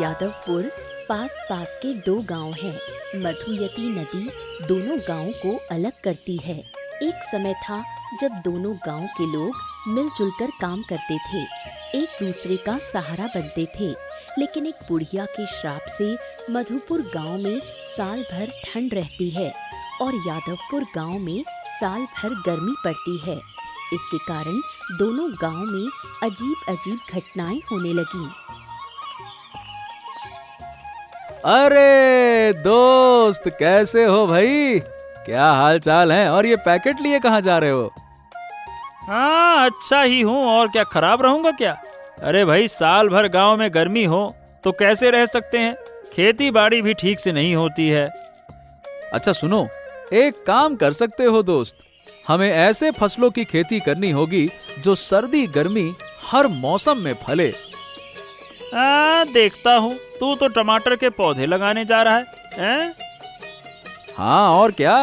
यादवपुर पास पास के दो गांव हैं। मधुयती नदी दोनों गांवों को अलग करती है। एक समय था जब दोनों गांव के लोग मिलजुल कर काम करते थे, एक दूसरे का सहारा बनते थे। लेकिन एक बुढ़िया के श्राप से मधुपुर गांव में साल भर ठंड रहती है और यादवपुर गांव में साल भर गर्मी पड़ती है। इसके कारण दोनों गांव में अजीब अजीब घटनाएं होने लगी। अरे दोस्त, कैसे हो भाई? क्या हाल चाल है? और ये पैकेट लिए कहाँ जा रहे हो? हाँ, अच्छा ही हूँ और क्या खराब रहूंगा क्या? अरे भाई, साल भर गांव में गर्मी हो तो कैसे रह सकते हैं? खेती बाड़ी भी ठीक से नहीं होती है। अच्छा सुनो, एक काम कर सकते हो दोस्त, हमें ऐसे फसलों की खेती करनी होगी जो सर्दी गर्मी हर मौसम में फले। देखता हूँ, तू तो टमाटर के पौधे लगाने जा रहा है? हाँ और क्या।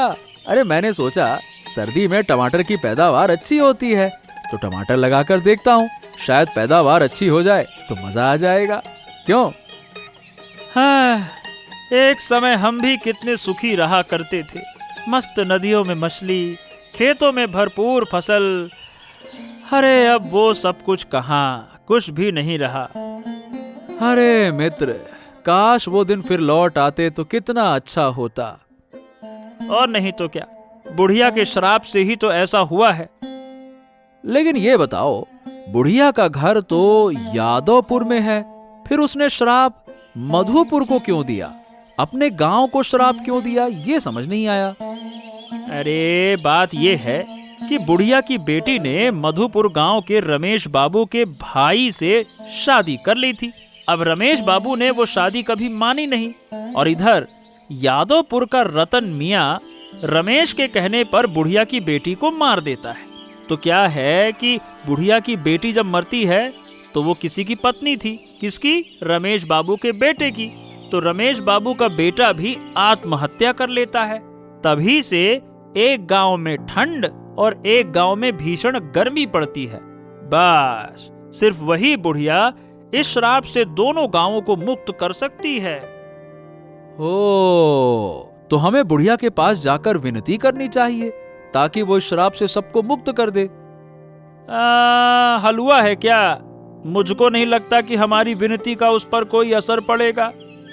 अरे मैंने सोचा सर्दी में टमाटर की पैदावार अच्छी होती है तो टमाटर लगाकर देखता हूँ, शायद पैदावार अच्छी हो जाए तो मजा आ जाएगा। क्यों? हाँ, एक समय हम भी कितने सुखी रहा करते थे। मस्त नदियों में मछली, खेतों में भरपूर फसल। अरे अब वो सब कुछ कहाँ, कुछ भी नहीं रहा। अरे मित्र, काश वो दिन फिर लौट आते तो कितना अच्छा होता। और नहीं तो क्या, बुढ़िया के श्राप से ही तो ऐसा हुआ है। लेकिन ये बताओ, बुढ़िया का घर तो यादवपुर में है, फिर उसने श्राप मधुपुर को क्यों दिया? अपने गांव को श्राप क्यों दिया, ये समझ नहीं आया। अरे बात ये है कि बुढ़िया की बेटी ने मधुपुर गांव के रमेश बाबू के भाई से शादी कर ली थी। अब रमेश बाबू ने वो शादी कभी मानी नहीं और इधर यादवपुर का रतन मियाँ रमेश के कहने पर बुढ़िया की बेटी को मार देता है। तो क्या है कि बुढ़िया की बेटी जब मरती है तो वो किसी की पत्नी थी। किसकी? रमेश बाबू के बेटे की। तो रमेश बाबू का बेटा भी आत्महत्या कर लेता है। तभी से एक गांव में ठंड और एक गांव में भीषण गर्मी पड़ती है। बस सिर्फ वही बुढ़िया इस श्राप से दोनों गांवों को मुक्त कर सकती है। ओ, तो हमें बुढ़िया के पास जाकर विनती करनी चाहिए ताकि वो इस श्राप से सबको मुक्त कर दे। हलवा है क्या? मुझको नहीं लगता कि हमारी विनती का उस पर कोई असर पड़ेगा।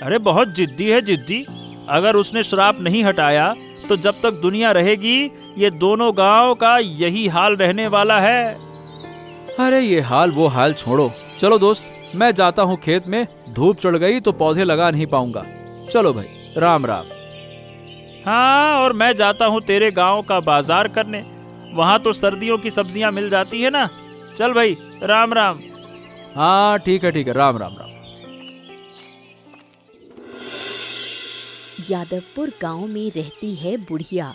अरे बहुत जिद्दी है, जिद्दी। अगर उसने श्राप नहीं हटाया तो जब तक दुनिया रहेगी ये दोनों गांव का यही हाल रहने वाला है। अरे ये हाल वो हाल छोड़ो, चलो दोस्त, मैं जाता हूँ खेत में। धूप चढ़ गई तो पौधे लगा नहीं पाऊंगा। चलो भाई, राम राम। हाँ, और मैं जाता हूँ तेरे गांव का बाजार करने। वहाँ तो सर्दियों की सब्जियां मिल जाती है ना। चल भाई, राम राम। हाँ ठीक है, राम राम राम। यादवपुर गांव में रहती है बुढ़िया।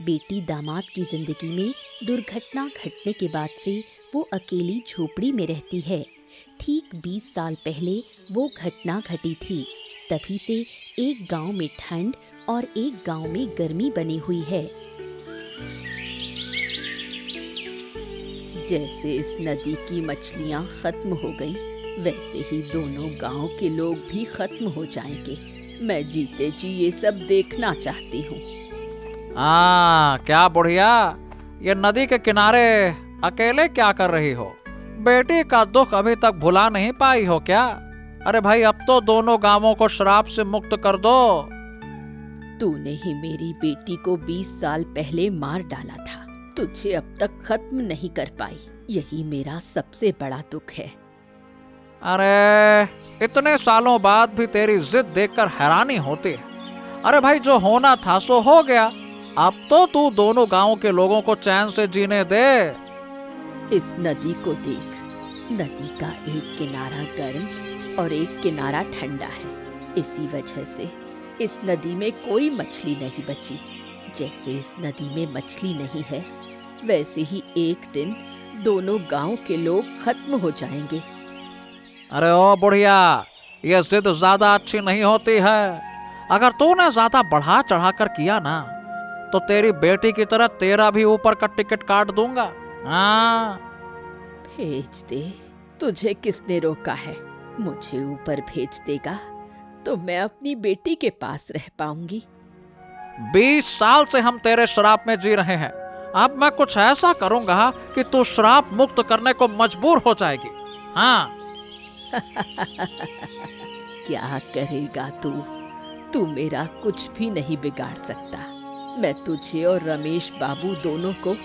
बेटी दामाद की जिंदगी में दुर्घटना घटने के बाद से वो अकेली झोपड़ी में रहती है। ठीक 20 साल पहले वो घटना घटी थी। तभी से एक गांव में ठंड और एक गांव में गर्मी बनी हुई है। जैसे इस नदी की मछलियां खत्म हो गई, वैसे ही दोनों गांव के लोग भी खत्म हो जाएंगे। मैं जीते जी ये सब देखना चाहती हूँ। क्या बुढ़िया, ये नदी के किनारे अकेले क्या कर रही हो? बेटी का दुख अभी तक भुला नहीं पाई हो क्या? अरे भाई, अब तो दोनों गांवों को श्राप से मुक्त कर दो। तूने ही मेरी बेटी को 20 साल पहले मार डाला था, तुझे अब तक खत्म नहीं कर पाई। यही मेरा सबसे बड़ा दुख है। अरे इतने सालों बाद भी तेरी जिद देखकर हैरानी होती है। अरे भाई, जो होना था सो हो गया। अब तो तू दोनों गांवों के लोगों को चैन से जीने दे। इस नदी को देख, नदी का एक किनारा गर्म और एक किनारा ठंडा है। इसी वजह से इस नदी में कोई मछली नहीं बची। जैसे इस नदी में मछली नहीं है, वैसे ही एक दिन दोनों गांव के लोग खत्म हो जाएंगे। अरे ओ बुढ़िया, ये जिद ज्यादा अच्छी नहीं होती है। अगर तूने ज्यादा बढ़ा चढ़ा कर किया ना तो तेरी बेटी की तरह तेरा भी ऊपर का टिकट काट दूंगा। हाँ, भेज दे, तुझे किसने रोका है? मुझे ऊपर भेज देगा तो मैं अपनी बेटी के पास रह पाऊंगी। 20 साल से हम तेरे श्राप में जी रहे हैं। अब मैं कुछ ऐसा करूंगा कि तू श्राप मुक्त करने को मजबूर हो जाएगी। हाँ। क्या करेगा तू? तू मेरा कुछ भी नहीं बिगाड़ सकता। मैं तुझे और रमेश बाबू दोनों को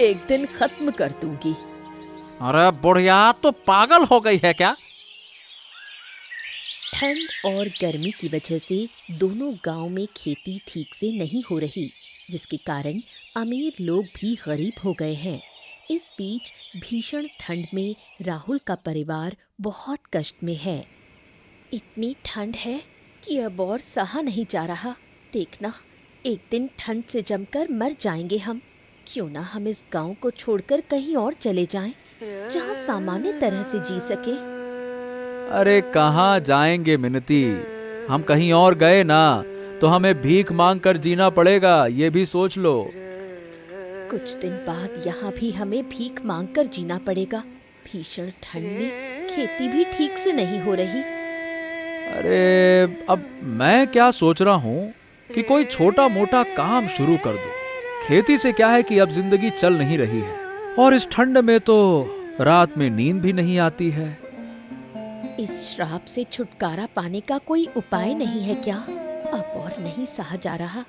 एक दिन खत्म कर दूंगी। अरे बुढ़िया, तो पागल हो गई है क्या? ठंड और गर्मी की वजह से दोनों गांव में खेती ठीक से नहीं हो रही, जिसके कारण अमीर लोग भी गरीब हो गए हैं। इस बीच भीषण ठंड में राहुल का परिवार बहुत कष्ट में है। इतनी ठंड है कि अब और सहा नहीं जा रहा। देखना, एक दिन ठंड से जमकर मर जाएंगे हम। क्यों ना हम इस गांव को छोड़कर कहीं और चले जाएं, जहां सामान्य तरह से जी सके। अरे कहाँ जाएंगे मिनती, हम कहीं और गए ना तो हमें भीख मांग कर जीना पड़ेगा, ये भी सोच लो। कुछ दिन बाद यहाँ भी हमें भीख मांगकर जीना पड़ेगा। भीषण ठंड में खेती भी ठीक से नहीं हो रही। अरे अब मैं क्या सोच रहा हूँ कि कोई छोटा मोटा काम शुरू कर दो। खेती से क्या है कि अब जिंदगी चल नहीं रही है, और इस ठंड में तो रात में नींद भी नहीं आती है। इस श्राप से छुटकारा पाने का कोई उपाय नहीं है क्या? अब और नहीं सहा जा रहा।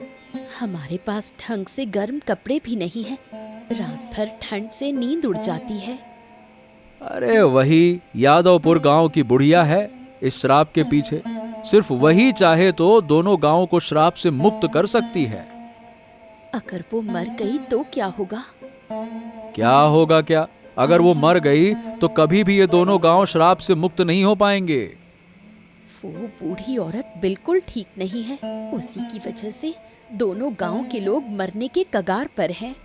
हमारे पास ढंग से गर्म कपड़े भी नहीं है। रात भर ठंड से नींद उड़ जाती है। अरे वही यादवपुर गांव की बुढ़िया है इस श्राप के पीछे। सिर्फ वही चाहे तो दोनों गांवों को श्राप से मुक्त कर सकती है। अगर वो मर गई तो क्या होगा? क्या होगा क्या? अगर वो मर गई तो कभी भी ये दोनों गांव श्राप से मुक्त नहीं हो पाएंगे। वो बूढ़ी औरत बिल्कुल ठीक नहीं है। उसी की वजह से दोनों गांव के लोग मरने के कगार पर हैं।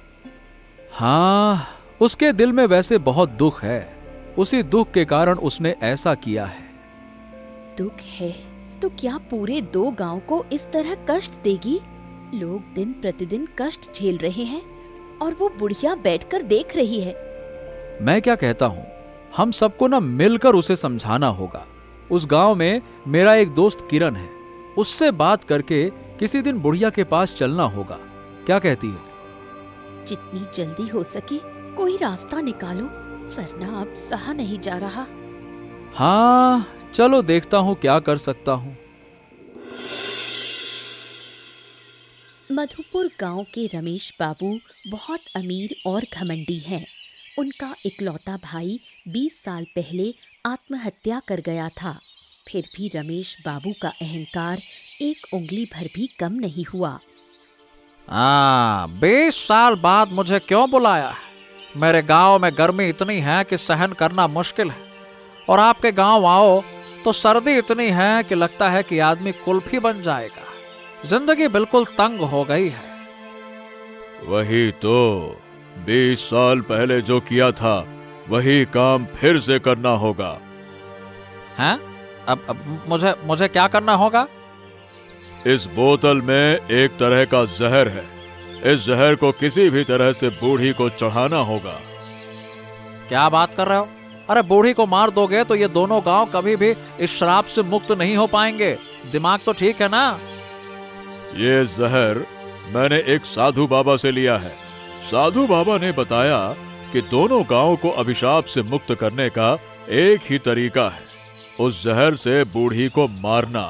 हाँ, उसके दिल में वैसे बहुत दुख है। उसी दुख के कारण उसने ऐसा किया है। दुख है तो क्या पूरे 2 गांव को इस तरह कष्ट देगी? लोग दिन प्रतिदिन कष्ट झेल रहे हैं और वो बुढ़िया बैठकर देख रही है। मैं क्या कहता हूँ, हम सबको ना मिलकर उसे समझाना होगा। उस गांव में मेरा एक दोस्त किरण है, उससे बात करके किसी दिन बुढ़िया के पास चलना होगा। क्या कहती हो? जितनी जल्दी हो सके कोई रास्ता निकालो, वरना अब सहा नहीं जा रहा। हाँ चलो, देखता हूँ क्या कर सकता हूँ। मधुपुर गांव के रमेश बाबू बहुत अमीर और घमंडी हैं। उनका इकलौता भाई 20 साल पहले आत्महत्या कर गया था। फिर भी रमेश बाबू का अहंकार एक उंगली भर भी कम नहीं हुआ। 20 साल बाद मुझे क्यों बुलाया है? मेरे गांव में गर्मी इतनी है कि सहन करना मुश्किल है, और आपके गांव आओ तो सर्दी इतनी है कि लगता है कि आदमी कुल्फी बन जाएगा। जिंदगी बिल्कुल तंग हो गई है। वही तो, 20 साल पहले जो किया था वही काम फिर से करना होगा। हैं? अब मुझे क्या करना होगा? इस बोतल में एक तरह का जहर है। इस जहर को किसी भी तरह से बूढ़ी को चढ़ाना होगा। क्या बात कर रहे हो? अरे बूढ़ी को मार दोगे तो ये दोनों गांव कभी भी इस श्राप से मुक्त नहीं हो पाएंगे। दिमाग तो ठीक है ना? ये जहर मैंने एक साधु बाबा से लिया है। साधु बाबा ने बताया कि दोनों गांव को अभिशाप से मुक्त करने का एक ही तरीका है, उस जहर से बूढ़ी को मारना।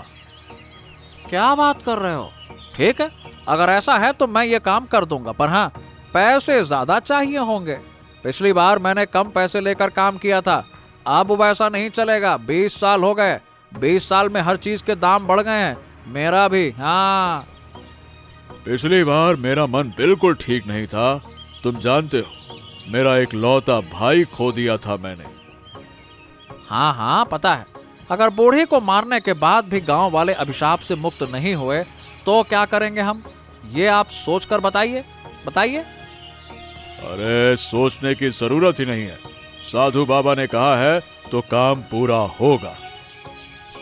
क्या बात कर रहे हो? ठीक है, अगर ऐसा है तो मैं ये काम कर दूंगा, पर हाँ, पैसे ज्यादा चाहिए होंगे। पिछली बार मैंने कम पैसे लेकर काम किया था, अब वैसा नहीं चलेगा। 20 साल हो गए, 20 साल में हर चीज के दाम बढ़ गए हैं, मेरा भी। हाँ, पिछली बार मेरा मन बिल्कुल ठीक नहीं था। तुम जानते हो, मेरा एक लौता भाई खो दिया था मैंने। हाँ हाँ पता है। अगर बूढ़ी को मारने के बाद भी गांव वाले अभिशाप से मुक्त नहीं हुए तो क्या करेंगे हम? ये आप सोचकर बताइए। अरे सोचने की जरूरत ही नहीं है। साधु बाबा ने कहा है तो काम पूरा होगा।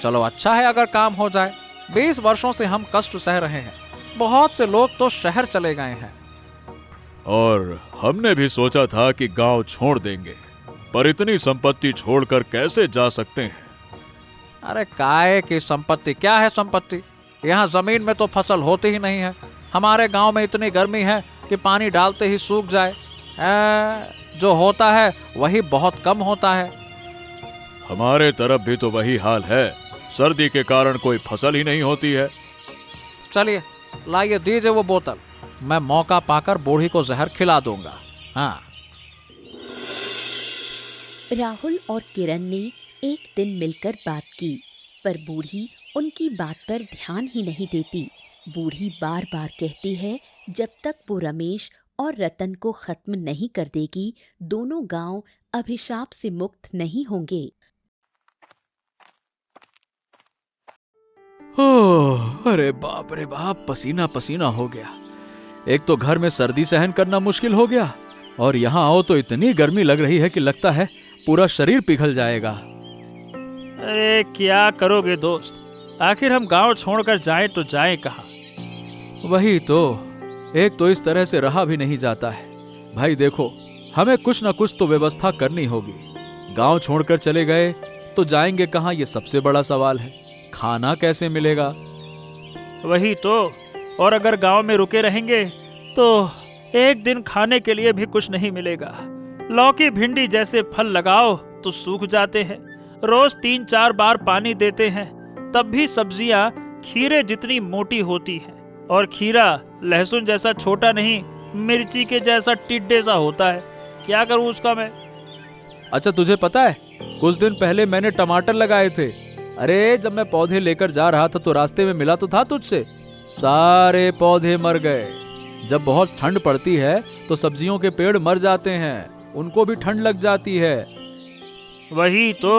चलो अच्छा है अगर काम हो जाए। 20 वर्षों से हम कष्ट सह रहे हैं। बहुत से लोग तो शहर चले गए हैं। और हमने भी सोचा था कि गांव छोड़ देंगे, पर इतनी संपत्ति छोड़कर कैसे जा सकते हैं? अरे काय की संपत्ति, क्या है संपत्ति? यहाँ जमीन में तो फसल होती ही नहीं है। हमारे गांव में इतनी गर्मी है कि पानी डालते ही सूख जाए। जो होता है वही बहुत कम होता है। हमारे तरफ भी तो वही हाल है, सर्दी के कारण कोई फसल ही नहीं होती है। चलिए लाइए, दीजिए वो बोतल, मैं मौका पाकर बूढ़ी को जहर खिला दूंगा। हाँ। राहुल और किरण ने एक दिन मिलकर बात की, पर बूढ़ी उनकी बात पर ध्यान ही नहीं देती। बूढ़ी बार बार कहती है जब तक वो रमेश और रतन को खत्म नहीं कर देगी, दोनों गांव अभिशाप से मुक्त नहीं होंगे। अरे बाप रे बाप, पसीना पसीना हो गया। एक तो घर में सर्दी सहन करना मुश्किल हो गया, और यहाँ आओ तो इतनी गर्मी लग रही है कि लगता है पूरा शरीर पिघल जाएगा। अरे क्या करोगे दोस्त, आखिर हम गांव छोड़कर जाएं तो जाएं कहाँ? वही तो, एक तो इस तरह से रहा भी नहीं जाता है। भाई देखो, हमें कुछ ना कुछ तो व्यवस्था करनी होगी। गांव छोड़कर चले गए तो जाएंगे कहाँ, ये सबसे बड़ा सवाल है। खाना कैसे मिलेगा? वही तो, और अगर गांव में रुके रहेंगे तो एक दिन खाने के लिए भी कुछ नहीं मिलेगा। लौकी भिंडी जैसे फल लगाओ तो सूख जाते हैं, रोज 3-4 बार पानी देते हैं, तब भी सब्जियां खीरे जितनी मोटी होती हैं, और खीरा लहसुन जैसा छोटा नहीं, मिर्ची के जैसा टिड्डे सा होता है। क्या करूं उसका मैं? अच्छा तुझे पता है, कुछ दिन पहले मैंने टमाटर लगाए थे। अरे जब मैं पौधे लेकर जा रहा था तो रास्ते में मिला तो था तुझसे, सारे पौधे मर गए। जब बहुत ठंड पड़ती है तो सब्जियों के पेड़ मर जाते हैं, उनको भी ठंड लग जाती है। वही तो।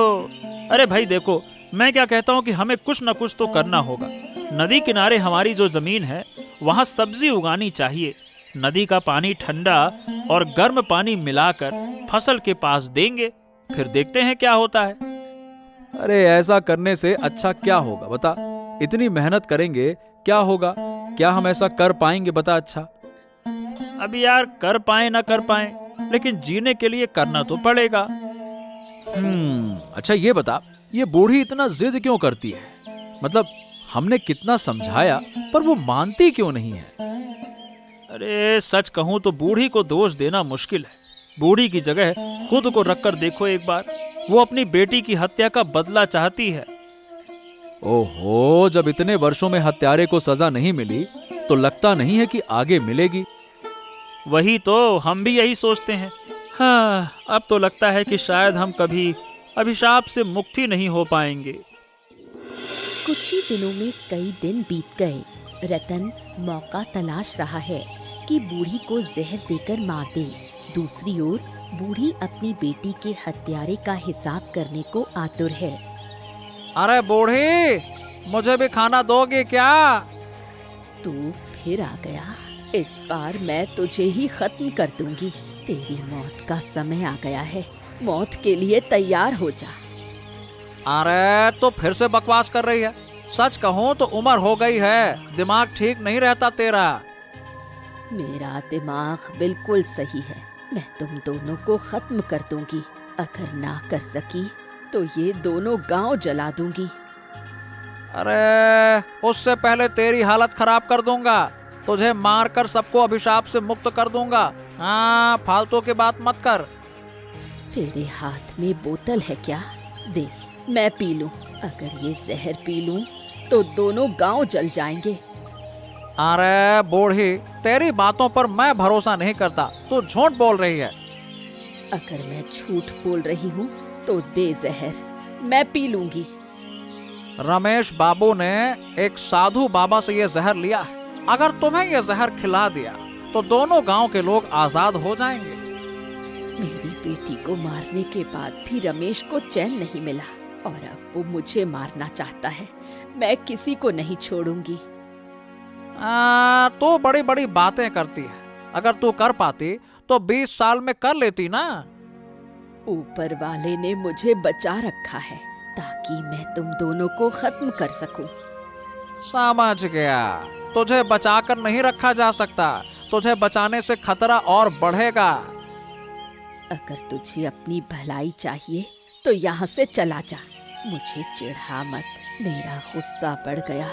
अरे भाई देखो, मैं क्या कहता हूँ कि हमें कुछ न कुछ तो करना होगा। नदी किनारे हमारी जो जमीन है वहाँ सब्जी उगानी चाहिए। नदी का पानी ठंडा और गर्म पानी मिलाकर फसल के पास देंगे, फिर देखते हैं क्या होता है। अरे ऐसा करने से अच्छा क्या होगा बता? इतनी मेहनत करेंगे, क्या होगा? क्या हम ऐसा कर पाएंगे बता? अच्छा अब यार, कर पाए ना कर पाए, लेकिन जीने के लिए करना तो पड़ेगा। अच्छा ये बता, ये बूढ़ी इतना जिद क्यों करती है? मतलब हमने कितना समझाया पर वो मानती क्यों नहीं है? अरे सच कहूं तो बूढ़ी को दोष देना मुश्किल है। बूढ़ी की जगह खुद को रखकर देखो एक बार, वो अपनी बेटी की हत्या का बदला चाहती है। ओहो, जब इतने वर्षों में हत्यारे को सजा नहीं मिली तो लगता नहीं है कि आगे मिलेगी। वही तो, हम भी यही सोचते हैं। हाँ, अब तो लगता है कि शायद हम कभी अभिशाप से मुक्ति नहीं हो पाएंगे। कुछ ही दिनों में कई दिन बीत गए। रतन मौका तलाश रहा है कि बूढ़ी को जहर देकर मार दे। दूसरी ओर बूढ़ी अपनी बेटी के हत्यारे का हिसाब करने को आतुर है। अरे बूढ़ी, मुझे भी खाना दोगे क्या? तू फिर आ गया। इस बार मैं तुझे ही खत्म कर दूंगी। तेरी मौत का समय आ गया है, मौत के लिए तैयार हो जा। अरे तो फिर से बकवास कर रही है। सच कहूँ तो उम्र हो गई है, दिमाग ठीक नहीं रहता तेरा। मेरा दिमाग बिल्कुल सही है। मैं तुम दोनों को खत्म कर दूंगी। अगर ना कर सकी तो ये दोनों गांव जला दूंगी। अरे उससे पहले तेरी हालत खराब कर दूंगा। तुझे मारकर सबको अभिशाप से मुक्त कर दूंगा। हाँ, फालतू की बात मत कर। तेरे हाथ में बोतल है क्या? दे, मैं पी लूं। अगर ये जहर पी लूं तो दोनों गांव जल जाएंगे। अरे बूढ़ी, तेरी बातों पर मैं भरोसा नहीं करता। तू झूठ बोल रही है। अगर मैं झूठ बोल रही हूँ तो दे जहर, मैं पी लूंगी। रमेश बाबू ने एक साधु बाबा से ये जहर लिया है। अगर तुम्हें ये जहर खिला दिया तो दोनों गांव के लोग आजाद हो जाएंगे। मेरी बेटी को मारने के बाद भी रमेश को चैन नहीं मिला, और अब वो मुझे मारना चाहता है। मैं किसी को नहीं छोड़ूंगी। तो बड़ी बड़ी बातें करती है। अगर तू कर पाती तो 20 साल में कर लेती ना। ऊपर वाले ने मुझे बचा रखा है ताकि मैं तुम दोनों को खत्म कर सकूं। समझ गया। तुझे बचाकर नहीं रखा जा सकता। तुझे बचाने से खतरा और बढ़ेगा। अगर तुझे अपनी भलाई चाहिए तो यहाँ से चला जा। मुझे चिढ़ा मत, मेरा गुस्सा बढ़ गया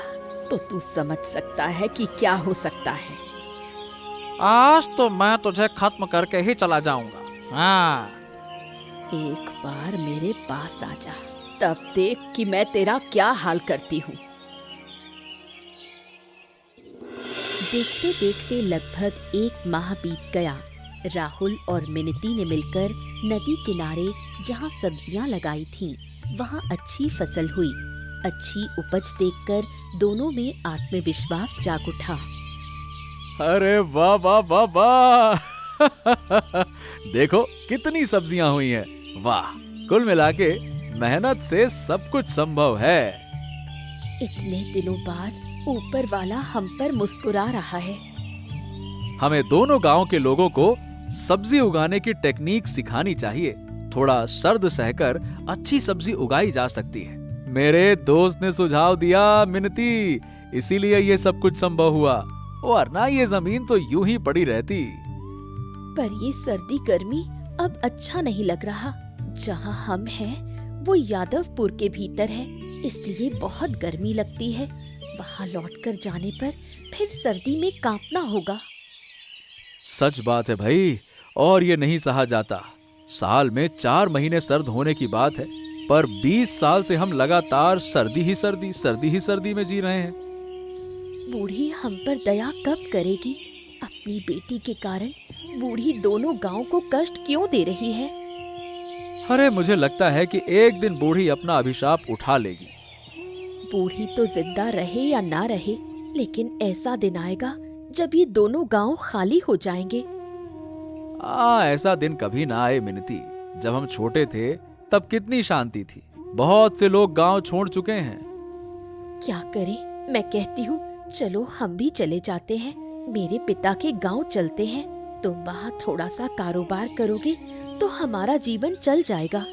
तो तू समझ सकता है कि क्या हो सकता है। आज तो मैं तुझे खत्म करके ही चला जाऊंगा। हाँ, एक बार मेरे पास आ जा, तब देख कि मैं तेरा क्या हाल करती हूँ। देखते देखते लगभग 1 माह बीत गया। राहुल और मिनती ने मिलकर नदी किनारे जहाँ सब्जियाँ लगाई थीं, वहाँ अच्छी फसल हुई। अच्छी उपज देखकर दोनों में आत्मविश्वास जाग उठा। अरे वाह वाह वाह वाह देखो कितनी सब्जियां हुई हैं। वाह, कुल मिला के मेहनत से सब कुछ संभव है। इतने दिनों बाद ऊपर वाला हम पर मुस्कुरा रहा है। हमें दोनों गांव के लोगों को सब्जी उगाने की टेक्निक सिखानी चाहिए। थोड़ा सर्द सहकर अच्छी सब्जी उगाई जा सकती है। मेरे दोस्त ने सुझाव दिया मिनती, इसीलिए ये सब कुछ संभव हुआ, वरना ये जमीन तो यूं ही पड़ी रहती। पर ये सर्दी गर्मी अब अच्छा नहीं लग रहा। जहाँ हम हैं वो यादवपुर के भीतर है, इसलिए बहुत गर्मी लगती है। वहाँ लौटकर जाने पर फिर सर्दी में कांपना होगा। सच बात है भाई, और ये नहीं सहा जाता। साल में 4 महीने सर्द होने की बात है, पर 20 साल से हम लगातार सर्दी ही सर्दी में जी रहे हैं। बूढ़ी हम पर दया कब करेगी? अपनी बेटी के कारण बूढ़ी दोनों गांव को कष्ट क्यों दे रही है? अरे मुझे लगता है कि एक दिन बूढ़ी अपना अभिशाप उठा लेगी। बूढ़ी तो जिंदा रहे या ना रहे, लेकिन ऐसा दिन आएगा जब ये दोनों गांव खाली हो जाएंगे। ऐसा दिन कभी ना आए मिनती। जब हम छोटे थे तब कितनी शांति थी। बहुत से लोग गांव छोड़ चुके हैं। क्या करें? मैं कहती हूँ चलो हम भी चले जाते हैं। मेरे पिता के गांव चलते हैं। तुम वहाँ थोड़ा सा कारोबार करोगे तो हमारा जीवन चल जाएगा।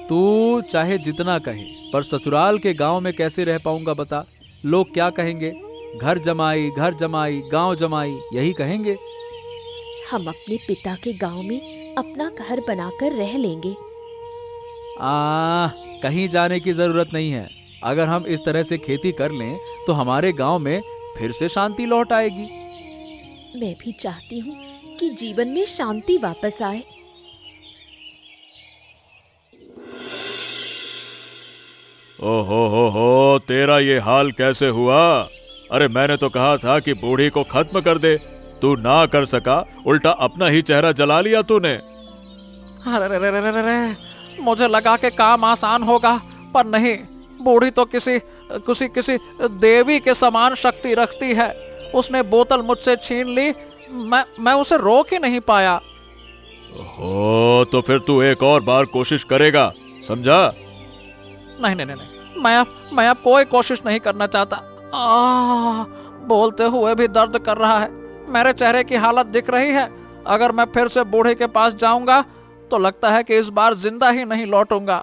तू चाहे जितना कहे, पर ससुराल के गांव में कैसे रह पाऊंगा बता? लोग क्या कहेंगे? घर जमाई गांव जमाई, यही कहेंगे। हम अपने पिता के गांव में अपना घर बनाकर रह लेंगे। कहीं जाने की जरूरत नहीं है। अगर हम इस तरह से खेती कर लें तो हमारे गांव में फिर से शांति लौट आएगी। मैं भी चाहती हूँ कि जीवन में शांति वापस आए। ओहो, तेरा ये हाल कैसे हुआ? अरे मैंने तो कहा था कि बूढ़ी को खत्म कर दे, तू ना कर सका, उल्टा अपना ही चेहरा जला लिया तूने। अरे, मुझे लगा कि काम आसान होगा, पर नहीं। बूढ़ी तो किसी देवी के समान शक्ति रखती है। उसने बोतल मुझसे छीन ली, मैं उसे रोक ही नहीं पाया। हो तो फिर तू एक और बार कोशिश करेगा, समझा? नहीं, मैं अब कोई कोशिश नहीं करना चाहता। बोलते हुए भी दर्द कर रहा है। मेरे चेहरे की हालत दिख रही है। अगर मैं फिर से बूढ़े के पास जाऊंगा तो लगता है कि इस बार जिंदा ही नहीं लौटूंगा।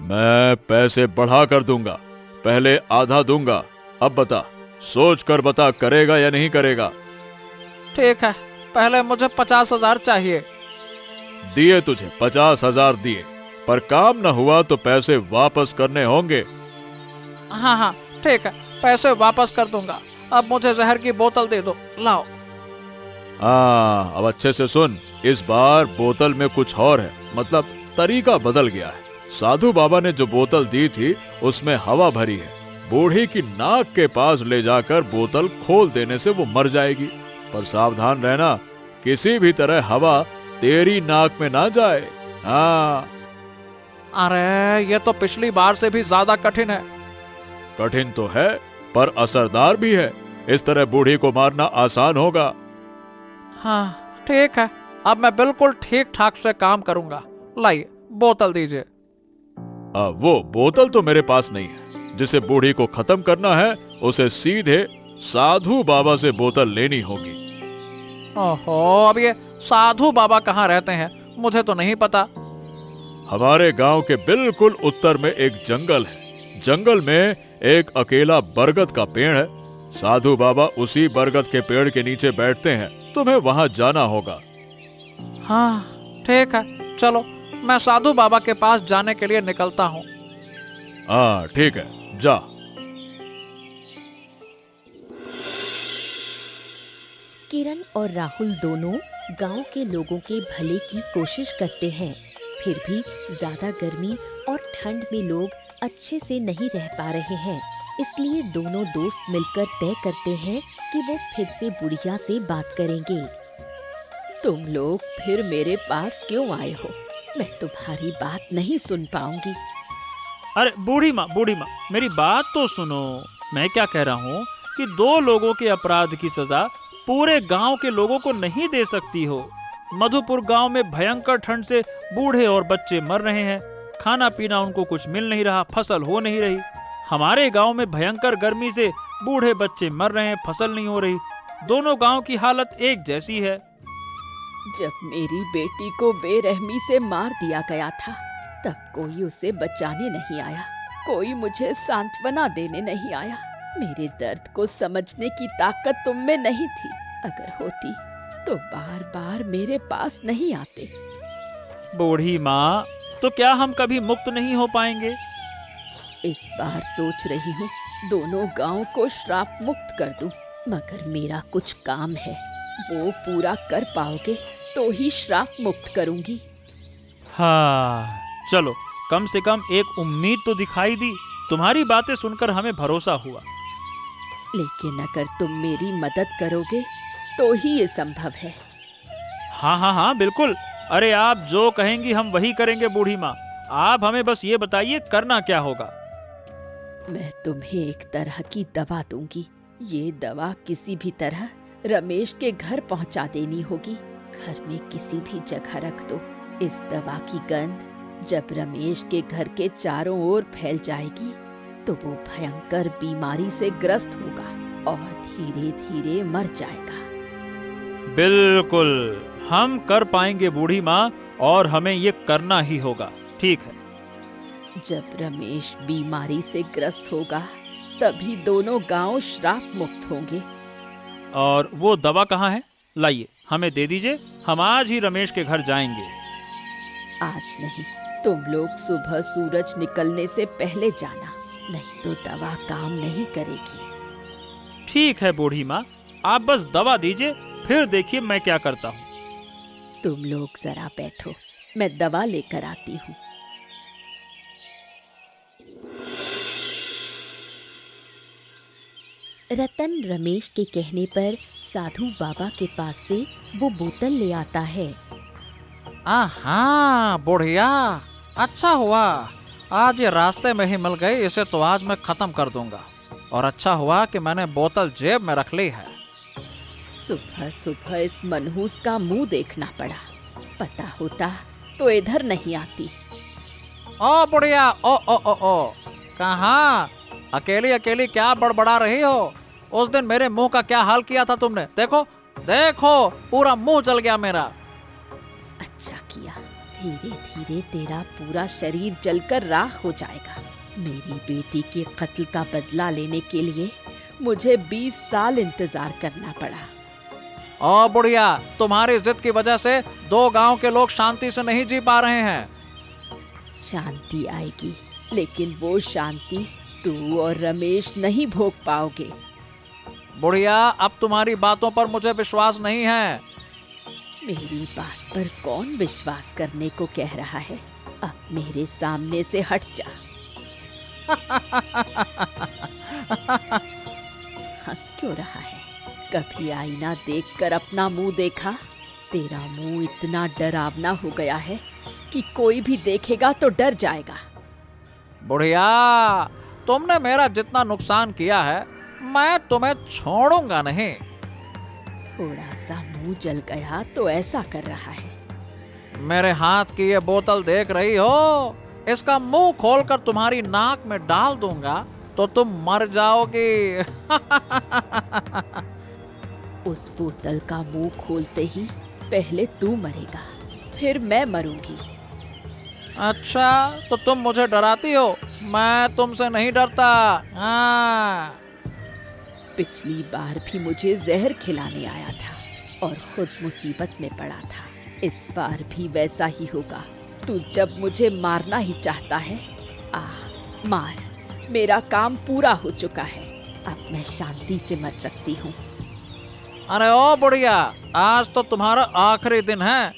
मैं पैसे बढ़ा कर दूंगा, पहले आधा दूंगा। अब बता, सोच कर बता, करेगा या नहीं करेगा? ठीक है, पहले मुझे 50,000 चाहिए। दिए तुझे 50,000 दिए, पर काम न हुआ तो पैसे वापस करने होंगे। हाँ, ठीक है, पैसे वापस कर दूंगा। अब मुझे जहर की बोतल दे दो, लाओ। अब अच्छे से सुन, इस बार बोतल में कुछ और है, मतलब तरीका बदल गया है। साधु बाबा ने जो बोतल दी थी उसमें हवा भरी है। बूढ़ी की नाक के पास ले जाकर बोतल खोल देने से वो मर जाएगी, पर सावधान रहना, किसी भी तरह हवा तेरी नाक में ना जाए। अरे ये तो पिछली बार से भी ज्यादा कठिन है। कठिन तो है, पर असरदार भी है। इस तरह बूढ़ी को मारना आसान होगा। हाँ ठीक है, अब मैं बिल्कुल ठीक ठाक से काम करूंगा। लाइए बोतल दीजिए। वो बोतल तो मेरे पास नहीं है। जिसे बूढ़ी को खत्म करना है उसे सीधे साधु बाबा से बोतल लेनी होगी। ओहो, अब ये साधु बाबा कहाँ रहते हैं? मुझे तो नहीं पता। हमारे गांव के बिल्कुल उत्तर में एक जंगल है। जंगल में एक अकेला बरगद का पेड़ है। साधु बाबा उसी बरगद के पेड़ के नीचे बैठते हैं। तुम्हें वहां जाना होगा। हाँ ठीक है, चलो मैं साधु बाबा के पास जाने के लिए निकलता हूँ। हाँ ठीक है, जा। किरण और राहुल दोनों गांव के लोगों के भले की कोशिश करते हैं, फिर भी ज्यादा गर्मी और ठंड में लोग अच्छे से नहीं रह पा रहे हैं। इसलिए दोनों दोस्त मिलकर तय करते हैं कि वो फिर से बुढ़िया से बात करेंगे। तुम लोग फिर मेरे पास क्यों आए हो? मैं तुम्हारी बात नहीं सुन पाऊंगी। अरे बूढ़ी माँ, मेरी बात तो सुनो। मैं क्या कह रहा हूँ कि 2 लोगों के अपराध की सजा पूरे गांव के लोगों को नहीं दे सकती हो। मधुपुर गांव में भयंकर ठंड से बूढ़े और बच्चे मर रहे हैं, खाना पीना उनको कुछ मिल नहीं रहा, फसल हो नहीं रही। हमारे गांव में भयंकर गर्मी से बूढ़े बच्चे मर रहे हैं, फसल नहीं हो रही। दोनों गांव की हालत एक जैसी है। जब मेरी बेटी को बेरहमी से मार दिया गया था, तब कोई उसे बचाने नहीं आया, कोई मुझे सांत्वना देने नहीं आया। मेरे दर्द को समझने की ताकत तुम में नहीं थी। अगर होती तो बार बार मेरे पास नहीं आते। बूढ़ी माँ, तो क्या हम कभी मुक्त नहीं हो पाएंगे? इस बार सोच रही हूँ दोनों गांव को श्राप मुक्त कर दूं, मगर मेरा कुछ काम है, वो पूरा कर पाओगे तो ही श्राप मुक्त करूंगी। हाँ चलो, कम से कम एक उम्मीद तो दिखाई दी। तुम्हारी बातें सुनकर हमें भरोसा हुआ। लेकिन अगर तुम मेरी मदद करोगे तो ही ये संभव है। हाँ बिल्कुल। अरे आप जो कहेंगी हम वही करेंगे बूढ़ी माँ। आप हमें बस ये बताइए करना क्या होगा। मैं तुम्हें एक तरह की दवा दूंगी। ये दवा किसी भी तरह रमेश के घर पहुंचा देनी होगी। घर में किसी भी जगह रख दो। इस दवा की गंध जब रमेश के घर के चारों ओर फैल जाएगी तो वो भयंकर बीमारी से ग्रस्त होगा और धीरे धीरे मर जाएगा। बिल्कुल, हम कर पाएंगे बूढ़ी माँ, और हमें ये करना ही होगा। ठीक है। जब रमेश बीमारी से ग्रस्त होगा तभी दोनों गांव श्राप मुक्त होंगे। और वो दवा कहाँ है? लाइए, हमें दे दीजिए। हम आज ही रमेश के घर जाएंगे। आज नहीं, तुम लोग सुबह सूरज निकलने से पहले जाना, नहीं तो दवा काम नहीं करेगी। ठीक है बूढ़ी माँ, आप बस दवा दीजिए, फिर देखिए मैं क्या करता हूँ। तुम लोग जरा बैठो, मैं दवा लेकर आती हूँ। रतन रमेश के कहने पर साधु बाबा के पास से वो बोतल ले आता है। हाँ बुढ़िया, अच्छा हुआ आज ये रास्ते में ही मिल गई। इसे तो आज मैं खत्म कर दूंगा। और अच्छा हुआ कि मैंने बोतल जेब में रख ली है। सुबह सुबह इस मनहूस का मुंह देखना पड़ा। पता होता तो इधर नहीं आती। ओ बुढ़िया, ओ कहाँ अकेली अकेली क्या बड़बड़ा रही हो? उस दिन मेरे मुंह का क्या हाल किया था तुमने? देखो देखो, पूरा मुंह जल गया मेरा। अच्छा किया, धीरे धीरे तेरा पूरा शरीर जलकर राख हो जाएगा। मेरी बेटी के कत्ल का बदला लेने के लिए मुझे 20 साल इंतजार करना पड़ा। ओ बुढ़िया, तुम्हारी जिद की वजह से 2 गांव के लोग शांति से नहीं जी पा रहे हैं। शांति आएगी, लेकिन वो शांति तू और रमेश नहीं भोग पाओगे। बुढ़िया, अब तुम्हारी बातों पर मुझे विश्वास नहीं है। मेरी बात पर कौन विश्वास करने को कह रहा है? अब मेरे सामने से हट जा। हंस क्यों रहा है? कभी आईना देखकर अपना मुंह देखा? तेरा मुंह इतना डरावना हो गया है कि कोई भी देखेगा तो डर जाएगा। बुढ़िया, तुमने मेरा जितना नुकसान किया है मैं तुम्हें छोड़ूंगा नहीं। थोड़ा सा मुंह जल गया तो ऐसा कर रहा है। मेरे हाथ की ये बोतल देख रही हो? इसका मुंह खोलकर तुम्हारी नाक में डाल दूंगा तो तुम मर जाओगी। उस बोतल का मुंह खोलते ही पहले तू मरेगा, फिर मैं मरूंगी। अच्छा, तो तुम मुझे डराती हो? मैं तुमसे नहीं डरता। हाँ। पिछली बार भी मुझे जहर खिलाने आया था और खुद मुसीबत में पड़ा था। इस बार भी वैसा ही होगा। तू जब मुझे मारना ही चाहता है, मार, मेरा काम पूरा हो चुका है। अब मैं शांति से मर सकती हूँ। अरे ओ बुढ़िया, आज तो तुम्हारा आखिरी दिन है।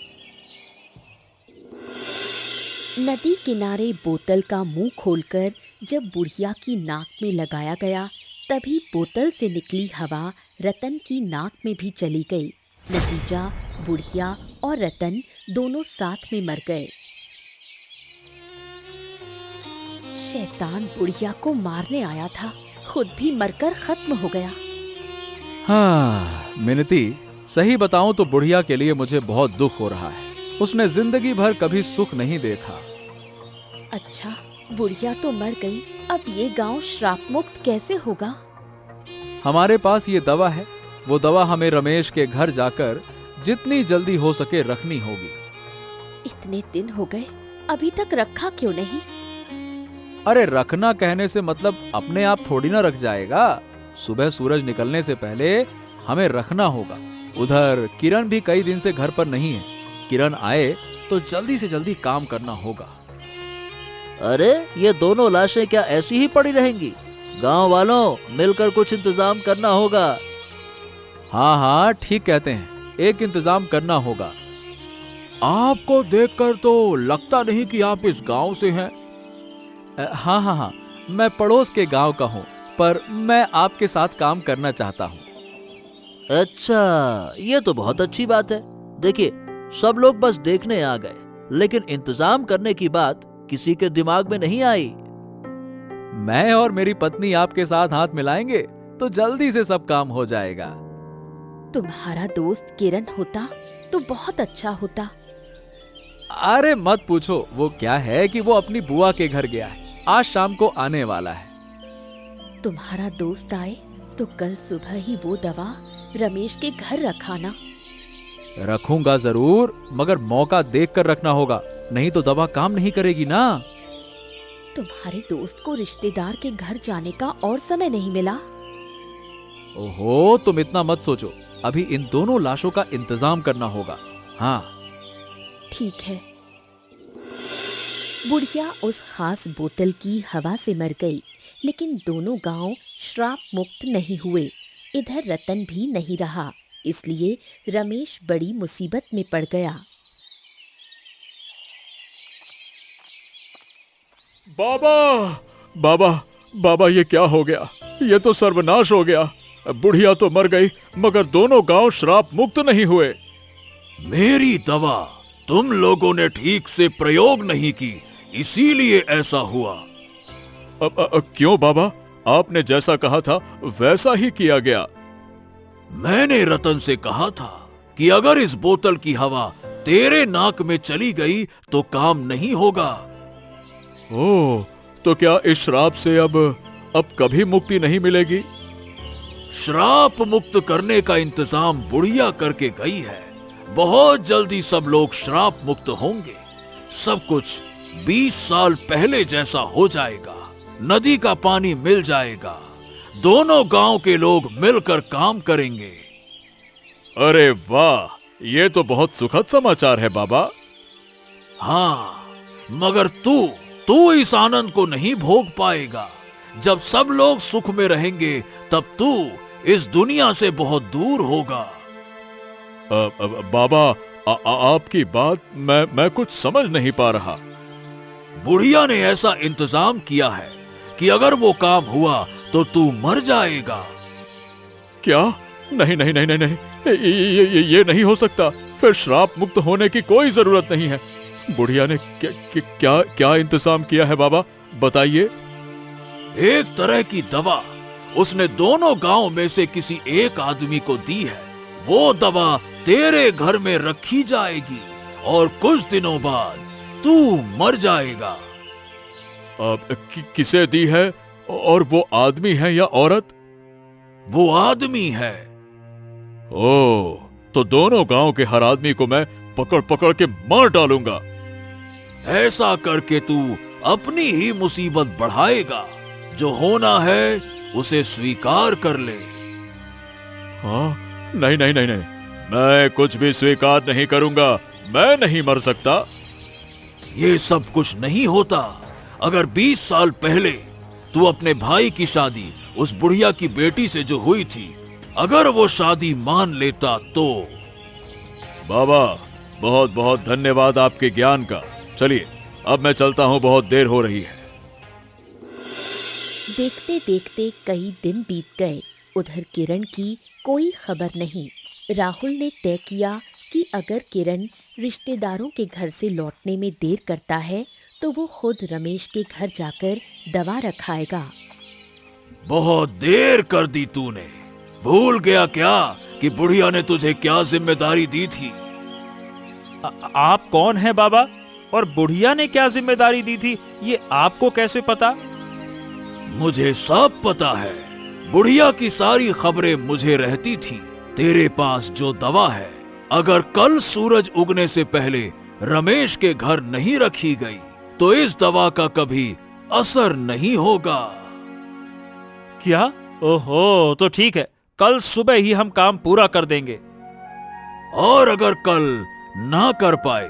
नदी किनारे बोतल का मुंह खोलकर जब बुढ़िया की नाक में लगाया गया, तभी बोतल से निकली हवा रतन की नाक में भी चली गई। नतीजा, बुढ़िया और रतन दोनों साथ में मर गए। शैतान बुढ़िया को मारने आया था, खुद भी मरकर खत्म हो गया। हाँ मिनती, सही बताऊं तो बुढ़िया के लिए मुझे बहुत दुख हो रहा है। उसने जिंदगी भर कभी सुख नहीं देखा। अच्छा, बुढ़िया तो मर गई, अब ये गांव श्राप मुक्त कैसे होगा? हमारे पास ये दवा है। वो दवा हमें रमेश के घर जाकर जितनी जल्दी हो सके रखनी होगी। इतने दिन हो गए, अभी तक रखा क्यों नहीं? अरे रखना कहने से मतलब अपने आप थोड़ी ना रख जाएगा। सुबह सूरज निकलने से पहले हमें रखना होगा। उधर किरण भी कई दिन से घर पर नहीं है। किरण आए तो जल्दी से जल्दी काम करना होगा। अरे ये दोनों लाशें क्या ऐसी ही पड़ी रहेंगी? गांव वालों, मिलकर कुछ इंतजाम करना होगा। हाँ हाँ ठीक कहते हैं, एक इंतजाम करना होगा। आपको देखकर तो लगता नहीं कि आप इस गांव से हैं। हाँ हाँ हाँ, मैं पड़ोस के गांव का हूँ, पर मैं आपके साथ काम करना चाहता हूँ। अच्छा, ये तो बहुत अच्छी बात है। देखिए, सब लोग बस देखने आ गए, लेकिन इंतजाम करने की बात किसी के दिमाग में नहीं आई। मैं और मेरी पत्नी आपके साथ हाथ मिलाएंगे तो जल्दी से सब काम हो जाएगा। तुम्हारा दोस्त किरण होता तो बहुत अच्छा होता। अरे मत पूछो, वो क्या है कि वो अपनी बुआ के घर गया है, आज शाम को आने वाला है। तुम्हारा दोस्त आए तो कल सुबह ही वो दवा रमेश के घर रखाना। रखूंगा जरूर, मगर मौका देख कर रखना होगा, नहीं तो दवा काम नहीं करेगी ना। तुम्हारे दोस्त को रिश्तेदार के घर जाने का और समय नहीं मिला। ओहो, तुम इतना मत सोचो, अभी इन दोनों लाशों का इंतजाम करना होगा। हाँ ठीक है। बुढ़िया उस खास बोतल की हवा से मर गई, लेकिन दोनों गांव श्राप मुक्त नहीं हुए। इधर रतन भी नहीं रहा, इसलिए रमेश बड़ी मुसीबत में पड़ गया। बाबा बाबा बाबा, ये क्या हो गया? ये तो सर्वनाश हो गया। बुढ़िया तो मर गई, मगर दोनों गांव श्राप मुक्त नहीं हुए। मेरी दवा तुम लोगों ने ठीक से प्रयोग नहीं की, इसीलिए ऐसा हुआ। क्यों बाबा? आपने जैसा कहा था वैसा ही किया गया। मैंने रतन से कहा था कि अगर इस बोतल की हवा तेरे नाक में चली गई तो काम नहीं होगा। ओह, तो क्या इस श्राप से अब कभी मुक्ति नहीं मिलेगी? श्राप मुक्त करने का इंतजाम बुढ़िया करके गई है। बहुत जल्दी सब लोग श्राप मुक्त होंगे। सब कुछ 20 साल पहले जैसा हो जाएगा। नदी का पानी मिल जाएगा। दोनों गांव के लोग मिलकर काम करेंगे। अरे वाह, ये तो बहुत सुखद समाचार है बाबा। हाँ, मगर तू इस आनंद को नहीं भोग पाएगा। जब सब लोग सुख में रहेंगे तब तू इस दुनिया से बहुत दूर होगा। बाबा, आपकी बात मैं कुछ समझ नहीं पा रहा। बुढ़िया ने ऐसा इंतजाम किया है कि अगर वो काम हुआ तो तू मर जाएगा। क्या? नहीं नहीं नहीं नहीं नहीं, ये नहीं हो सकता। फिर श्राप मुक्त होने की कोई जरूरत नहीं है। बुढ़िया ने क्या इंतजाम किया है बाबा, बताइए। एक तरह की दवा उसने दोनों गांव में से किसी एक आदमी को दी है। वो दवा तेरे घर में रखी जाएगी और कुछ दिनों बाद तू मर जाएगा। किसे दी है? और वो आदमी है या औरत? वो आदमी है। ओह, तो दोनों गांव के हर आदमी को मैं पकड़ पकड़ के मार डालूंगा। ऐसा करके तू अपनी ही मुसीबत बढ़ाएगा। जो होना है उसे स्वीकार कर ले। हाँ, नहीं नहीं नहीं नहीं, मैं कुछ भी स्वीकार नहीं करूंगा। मैं नहीं मर सकता। ये सब कुछ नहीं होता अगर 20 साल पहले तू अपने भाई की शादी उस बुढ़िया की बेटी से जो हुई थी, अगर वो शादी मान लेता तो। बाबा, बहुत बहुत धन्यवाद आपके ज्ञान का। चलिए अब मैं चलता हूँ, बहुत देर हो रही है। देखते देखते कई दिन बीत गए। उधर किरण की कोई खबर नहीं। राहुल ने तय किया कि अगर किरण रिश्तेदारों के घर से लौटने में देर करता है तो वो खुद रमेश के घर जाकर दवा रखाएगा। बहुत देर कर दी तूने। भूल गया क्या कि बुढ़िया ने तुझे क्या जिम्मेदारी दी थी? आप कौन हैं बाबा, और बुढ़िया ने क्या जिम्मेदारी दी थी, ये आपको कैसे पता? मुझे सब पता है। बुढ़िया की सारी खबरें मुझे रहती थी। तेरे पास जो दवा है, अगर कल सूरज उगने से पहले रमेश के घर नहीं रखी गई तो इस दवा का कभी असर नहीं होगा। क्या? ओहो, तो ठीक है, कल सुबह ही हम काम पूरा कर देंगे। और अगर कल ना कर पाए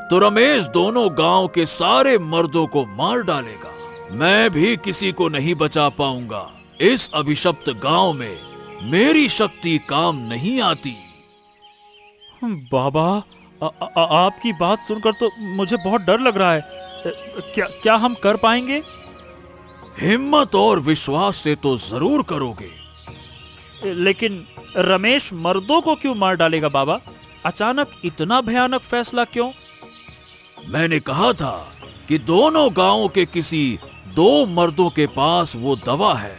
तो रमेश दोनों गांव के सारे मर्दों को मार डालेगा। मैं भी किसी को नहीं बचा पाऊंगा। इस अभिशप्त गांव में मेरी शक्ति काम नहीं आती। बाबा, आपकी बात सुनकर तो मुझे बहुत डर लग रहा है। क्या हम कर पाएंगे? हिम्मत और विश्वास से तो जरूर करोगे। लेकिन रमेश मर्दों को क्यों मार डालेगा बाबा? अचानक इतना भयानक फैसला क्यों? मैंने कहा था कि दोनों गांवों के किसी 2 मर्दों के पास वो दवा है।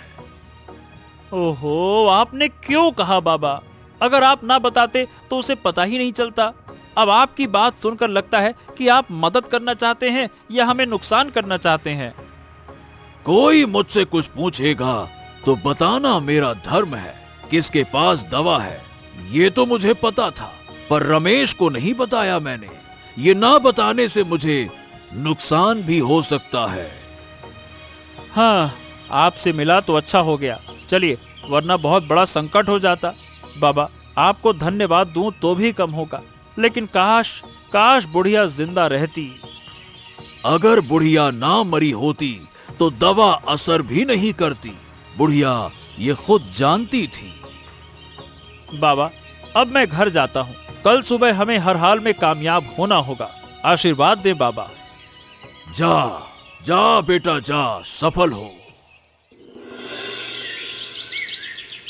ओहो, आपने क्यों कहा बाबा? अगर आप ना बताते तो उसे पता ही नहीं चलता। अब आपकी बात सुनकर लगता है कि आप मदद करना चाहते हैं या हमें नुकसान करना चाहते हैं। कोई मुझसे कुछ पूछेगा तो बताना मेरा धर्म है। किसके पास दवा है ये तो मुझे पता था, पर रमेश को नहीं बताया मैंने। ये ना बताने से मुझे नुकसान भी हो सकता है। हाँ, आपसे मिला तो अच्छा हो गया। चलिए, वरना बहुत बड़ा संकट हो जाता। बाबा, आपको धन्यवाद दूं तो भी कम होगा, लेकिन काश बुढ़िया जिंदा रहती। अगर बुढ़िया ना मरी होती तो दवा असर भी नहीं करती। बुढ़िया ये खुद जानती थी। बाबा, अब मैं घर जाता हूँ। कल सुबह हमें हर हाल में कामयाब होना होगा। आशीर्वाद दें बाबा। जा जा बेटा जा, सफल हो।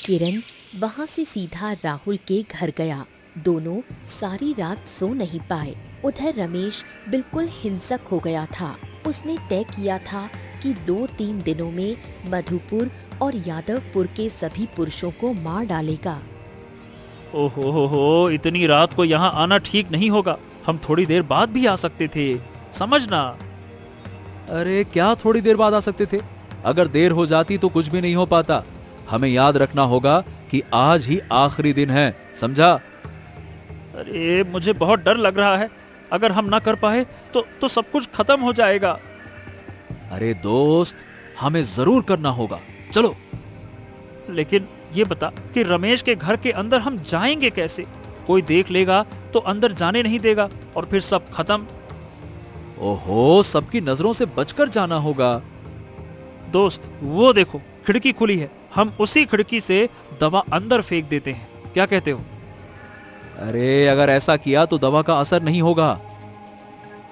किरण वहां से सीधा राहुल के घर गया। दोनों सारी रात सो नहीं पाए। उधर रमेश बिल्कुल हिंसक हो गया था। उसने तय किया था कि 2-3 दिनों में मधुपुर और यादवपुर के सभी पुरुषों को मार डालेगा। ओहो, इतनी रात को यहाँ आना ठीक नहीं होगा। हम थोड़ी देर बाद भी आ सकते थे, समझना। अरे क्या थोड़ी देर बाद आ सकते थे? अगर देर हो जाती तो कुछ भी नहीं हो पाता। हमें याद रखना होगा कि आज ही आखिरी दिन है, समझा? अरे मुझे बहुत डर लग रहा है। अगर हम ना कर पाए तो सब कुछ खत्म हो जाएगा। अरे दोस्त, हमें जरूर करना होगा। चलो। लेकिन ये बता कि रमेश के घर के अंदर हम जाएंगे कैसे? कोई देख लेगा तो अंदर जाने नहीं देगा और फिर सब खत्म। ओहो, सबकी नजरों से बचकर जाना होगा। दोस्त, वो देखो, खिड़की खुली है। हम उसी खिड़की से दवा अंदर फेंक देते हैं, क्या कहते हो? अरे अगर ऐसा किया तो दवा का असर नहीं होगा।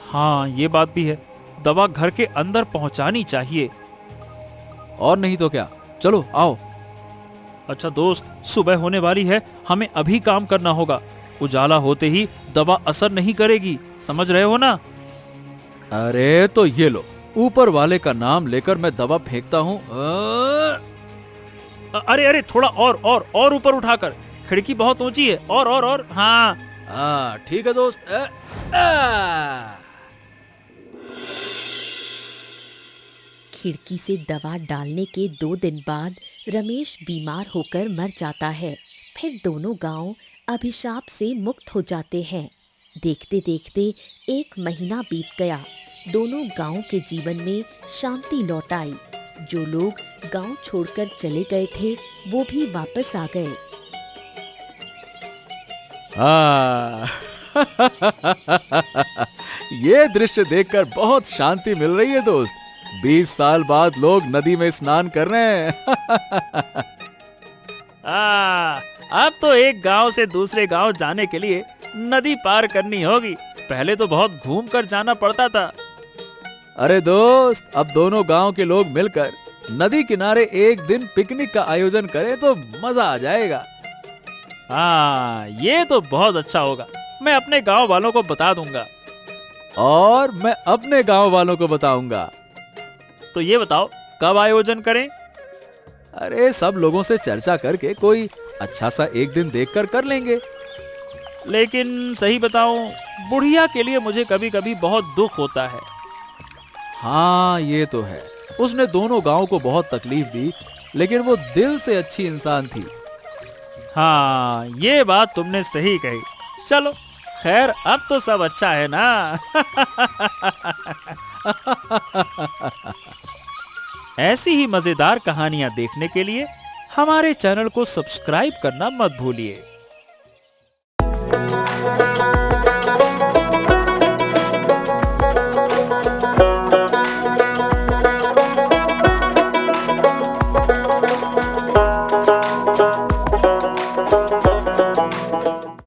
हाँ, ये बात भी है। दवा घर के अंदर पहुंचानी चाहिए। और नहीं तो क्या। चलो आओ। अच्छा दोस्त, सुबह होने वाली है। हमें अभी काम करना होगा। उजाला होते ही दवा असर नहीं करेगी, समझ रहे हो ना? अरे तो ये लो, ऊपर वाले का नाम लेकर मैं दवा फेंकता हूँ। अरे थोड़ा और ऊपर उठाकर। खिड़की बहुत ऊंची है। और हाँ। ठीक है दोस्त। खिड़की से दवा डालने के 2 दिन बाद रमेश बीमार होकर मर जाता है। फिर दोनों गांव अभिशाप से मुक्त हो जाते हैं। देखते देखते 1 महीना बीत गया। दोनों गांव के जीवन में शांति लौट आई। जो लोग गांव छोड़कर चले गए थे वो भी वापस आ गए। ये दृश्य देखकर बहुत शांति मिल रही है दोस्त। 20 साल बाद लोग नदी में स्नान कर रहे हैं। अब तो एक गांव से दूसरे गांव जाने के लिए नदी पार करनी होगी। पहले तो बहुत घूम कर जाना पड़ता था। अरे दोस्त, अब दोनों गांव के लोग मिलकर नदी किनारे एक दिन पिकनिक का आयोजन करें तो मजा आ जाएगा। हाँ, ये तो बहुत अच्छा होगा। मैं अपने गांव वालों को बता दूंगा। और मैं अपने गांव वालों को बताऊंगा। तो ये बताओ, कब आयोजन करें? अरे सब लोगों से चर्चा करके कोई अच्छा सा एक दिन देखकर कर लेंगे। लेकिन सही बताऊं, बुढ़िया के लिए मुझे कभी कभी बहुत दुख होता है। हाँ, ये तो है। उसने दोनों गांव को बहुत तकलीफ दी, लेकिन वो दिल से अच्छी इंसान थी। हाँ, ये बात तुमने सही कही। चलो खैर, अब तो सब अच्छा है ना। ऐसी ही मजेदार कहानियां देखने के लिए हमारे चैनल को सब्सक्राइब करना मत भूलिए।